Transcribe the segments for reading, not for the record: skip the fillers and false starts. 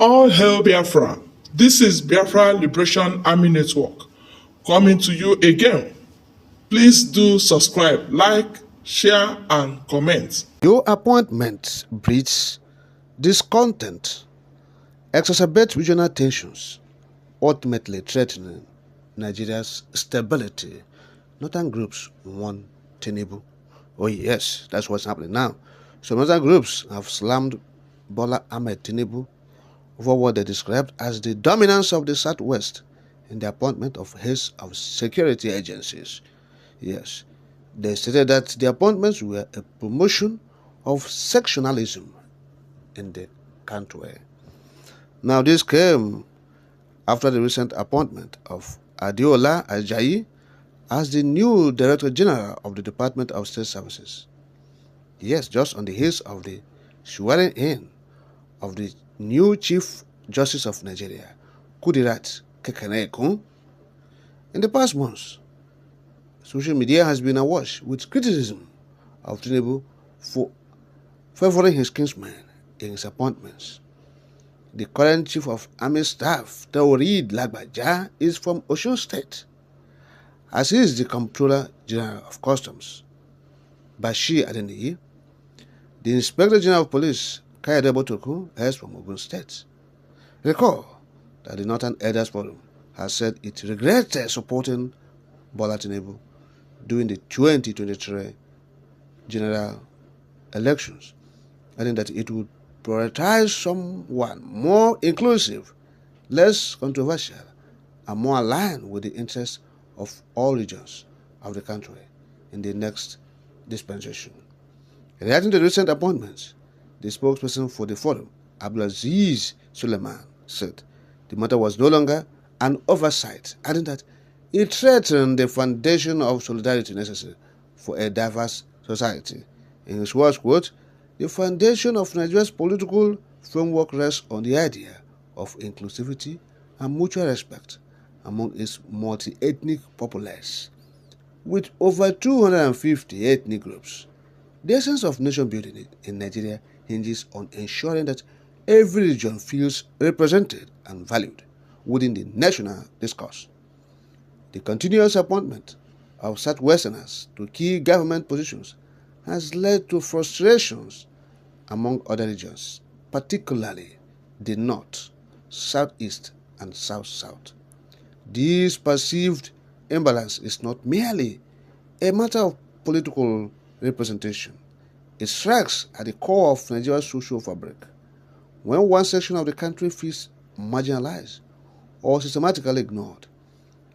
All hail Biafra. This is Biafra Liberation Army Network coming to you again. Please do subscribe, like, share, and comment. Your appointment breeds discontent, exacerbates regional tensions, ultimately threatening Nigeria's stability. Northern groups want Tinubu. Oh yes, that's what's happening now. So northern groups have slammed Bola Ahmed Tinubu over what they described as the dominance of the Southwest in the appointment of heads of security agencies. Yes, they stated that the appointments were a promotion of sectionalism in the country. Now, this came after the recent appointment of Adiola Ajayi as the new Director General of the Department of State Services. Yes, just on the heels of the swearing in of the new Chief Justice of Nigeria, Kudirat Kekeneekun. In the past months, social media has been awash with criticism of Tinubu for favoring his kinsmen in his appointments. The current Chief of Army Staff, Taoreed Lagbaja, is from Osun State, as is the Comptroller General of Customs, Bashir Adeniyi. The Inspector General of Police, Kayode Botoku, is from Ogun State. Recall that the Northern Elders Forum has said it regretted supporting Bola Tinubu during the 2023 general elections, adding that it would prioritize someone more inclusive, less controversial, and more aligned with the interests of all regions of the country in the next dispensation. Reacting to the recent appointments, the spokesperson for the forum, Abdulaziz Suleiman, said the matter was no longer an oversight, adding that it threatened the foundation of solidarity necessary for a diverse society. In his words, quote, "The foundation of Nigeria's political framework rests on the idea of inclusivity and mutual respect among its multi-ethnic populace. With over 250 ethnic groups, the essence of nation building in Nigeria hinges on ensuring that every region feels represented and valued within the national discourse. The continuous appointment of Southwesterners to key government positions has led to frustrations among other regions, particularly the North, Southeast, and South-South. This perceived imbalance is not merely a matter of political representation. It strikes at the core of Nigeria's social fabric. When one section of the country feels marginalized or systematically ignored,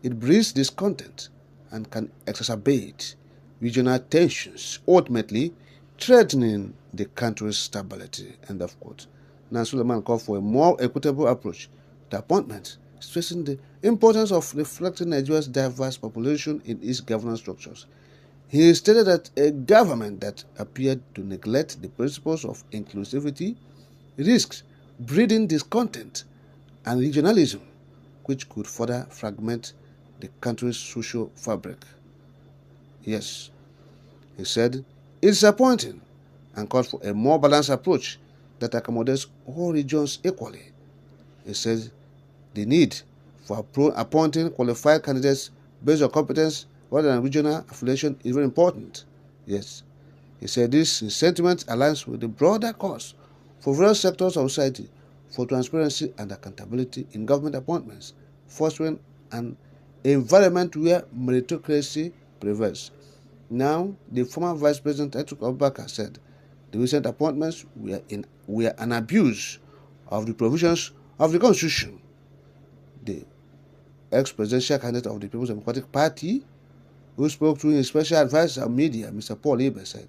it breeds discontent and can exacerbate regional tensions, ultimately threatening the country's stability." End of quote. Now, Suleiman called for a more equitable approach to appointments, stressing the importance of reflecting Nigeria's diverse population in its governance structures. He stated that a government that appeared to neglect the principles of inclusivity risks breeding discontent and regionalism, which could further fragment the country's social fabric. Yes, he said, it's disappointing and called for a more balanced approach that accommodates all regions equally. He said the need for appointing qualified candidates based on competence rather than regional affiliation is very important. Yes, he said this sentiment aligns with the broader cause for various sectors of society for transparency and accountability in government appointments, fostering an environment where meritocracy prevails. Now, the former Vice President Atiku Abubakar said the recent appointments were an abuse of the provisions of the Constitution. The ex-presidential candidate of the People's Democratic Party, who spoke through his special advisor on media, Mr. Paul Ibe, said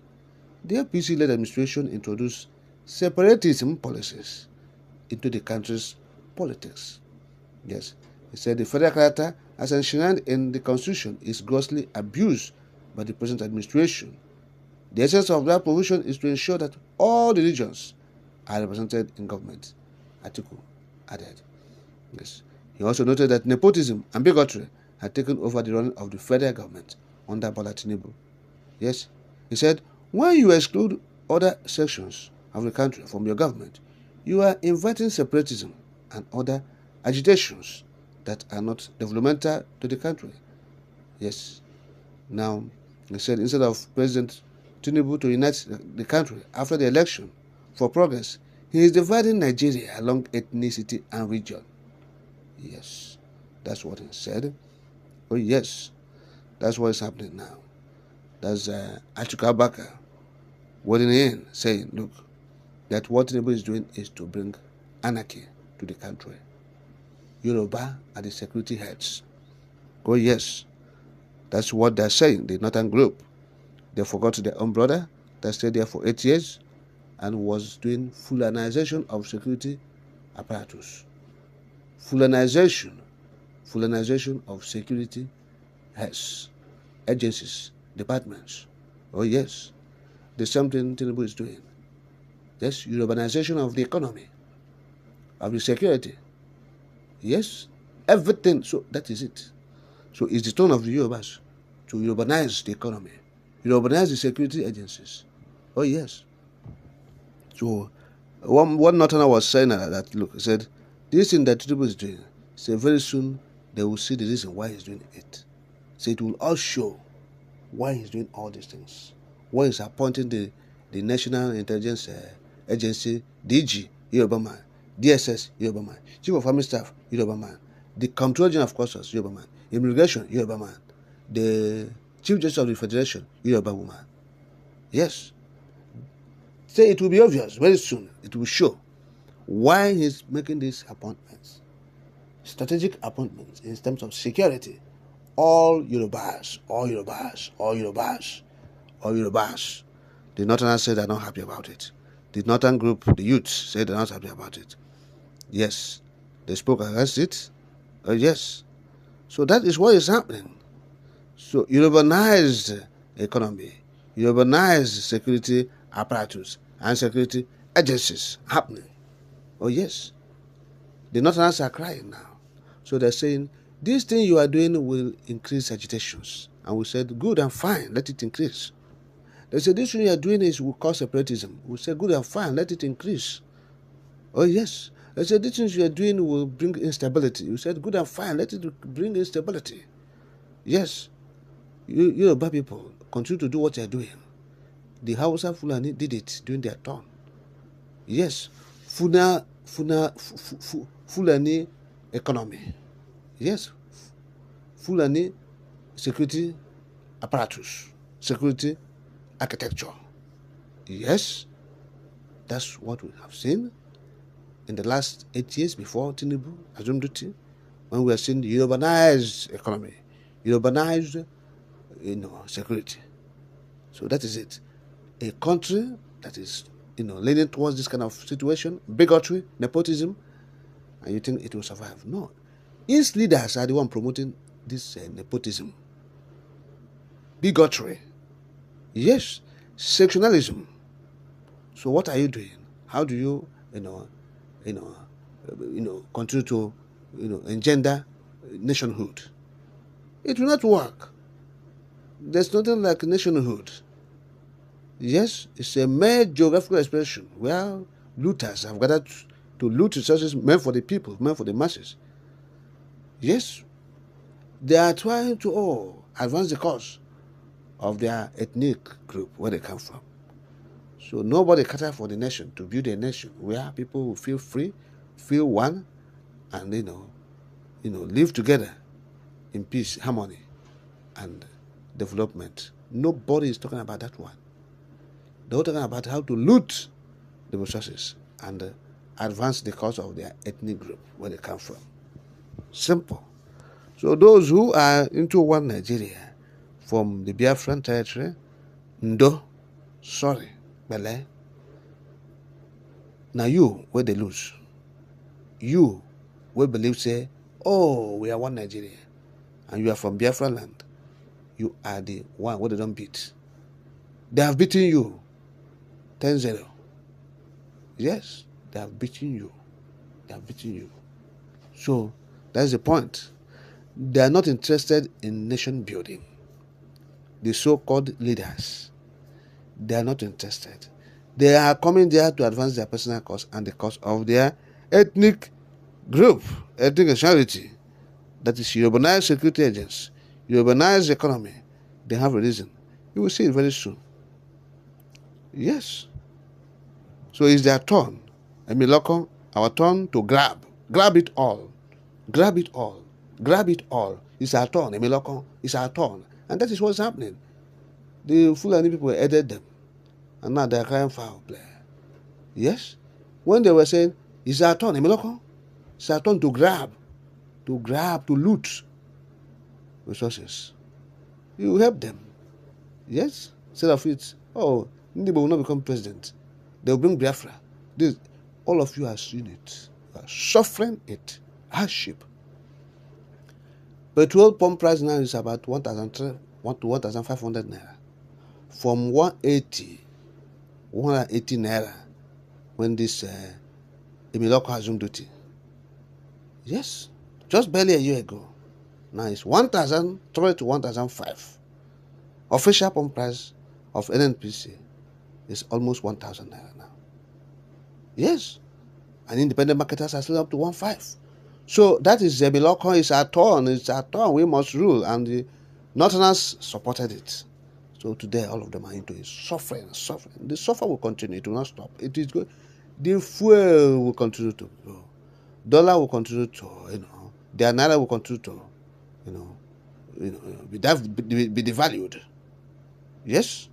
the APC-led administration introduced separatism policies into the country's politics. Yes, he said the federal character as enshrined in the Constitution is grossly abused by the present administration. The essence of that provision is to ensure that all the regions are represented in government, Atiku added. Yes. He also noted that nepotism and bigotry had taken over the running of the federal government under Bola Tinubu. Yes, he said, when you exclude other sections of the country from your government, you are inviting separatism and other agitations that are not developmental to the country. Yes. Now, he said instead of President Tinubu to unite the country after the election for progress, he is dividing Nigeria along ethnicity and region. Yes, that's what he said. Oh yes, that's what is happening now. That's Atiku weighing in, saying, look, that what Tinubu is doing is to bring anarchy to the country. Yoruba are the security heads. Oh yes, that's what they're saying, the Northern group. They forgot their own brother that stayed there for 8 years and was doing Fulanization of security apparatus. Fulanization of security heads, agencies, departments. Oh yes, the same thing Tinubu is doing. Yes, urbanization of the economy, of the security. Yes, everything. So that is it. So it's the turn of the Yorubas to urbanize the economy, urbanize the security agencies. Oh yes. So one Northerner was saying that look, he said, this thing that Tinubu is doing, say very soon they will see the reason why he's doing it. So it will all show why he's doing all these things. Why he's appointing the National Intelligence Agency, DG, Yoruba man, DSS, Yoruba man, Chief of Army Staff, Yoruba man, the Comptroller General of Customs, Yoruba man, Immigration, Yoruba man, the Chief Justice of the Federation, Yoruba woman. Yes. Say it will be obvious very soon. It will show why he's making these appointments, strategic appointments in terms of security. All Yorubas. The Northerners said they're not happy about it. The Northern group, the youths, said they're not happy about it. Yes, they spoke against it. Yes. So that is what is happening. So urbanized economy, urbanized security apparatus and security agencies happening. Oh yes. The Northerners are crying now. So they're saying, this thing you are doing will increase agitations. And we said, good and fine, let it increase. They said, this thing you are doing will cause separatism. We said, good and fine, let it increase. Oh yes. They said, this thing you are doing will bring instability. We said, good and fine, let it bring instability. Yes. Yoruba people continue to do what they are doing. The Hausa Fulani did it during their turn. Yes. Fulani economy. Yes. Fulani security apparatus, security architecture. Yes. That's what we have seen in the last 8 years before Tinubu assumed duty, when we are seeing the urbanized economy, urbanized security. So that is it. A country that is leaning towards this kind of situation, bigotry, nepotism, and you think it will survive. No. Its leaders are the one promoting this nepotism, bigotry, yes, sectionalism. So what are you doing? How do you continue to engender nationhood? It will not work. There's nothing like nationhood. Yes, it's a mere geographical expression where looters have gathered to loot resources meant for the people, meant for the masses. Yes, they are trying to advance the cause of their ethnic group, where they come from. So nobody cater for the nation, to build a nation where people will feel free, feel one, and live together in peace, harmony, and development. Nobody is talking about that one. They're talking about how to loot the resources and advance the cause of their ethnic group, where they come from. Simple. So those who are into one Nigeria from the Biafran territory, Ndo, sorry, Bele. Now you, where they lose. You, will believe, say, we are one Nigeria, and you are from Biafra land. You are the one where they don't beat. They have beaten you 10-0. Yes, they have beaten you. They have beaten you. So that's the point. They are not interested in nation building. The so-called leaders, they are not interested. They are coming there to advance their personal cause and the cause of their ethnic group, ethnic nationality, that is urbanized security agents, urbanized economy, they have a reason. You will see it very soon. Yes. So it's their turn. Emiloko, our turn to grab. Grab it all. Grab it all. Grab it all. It's our turn, Emiloko. It's our turn. And that is what's happening. The Fulani people aided them. And now they're crying foul play. Yes? When they were saying, it's our turn, Emiloko. It's our turn to grab, to loot resources. You help them. Yes? Instead of it, oh, Ndibo will not become president. They'll bring Biafra. This, all of you are seeing it. You are suffering it. Hardship. Petrol pump price now is about 1,500 naira. From 180 naira when this Emiloko assumed duty. Yes, just barely a year ago. Now it's 1,003 to 1,005. Official pump price of NNPC is almost 1,000 naira now. Yes, and independent marketers are still up to 1,500. So that is Emiloko. It's our turn. It's our turn. We must rule, and the Northerners supported it. So today, all of them are into it, suffering. The suffer will continue. It will not stop. It is good. The fuel will continue to grow. Dollar will continue to, the naira will continue to, be devalued. Yes.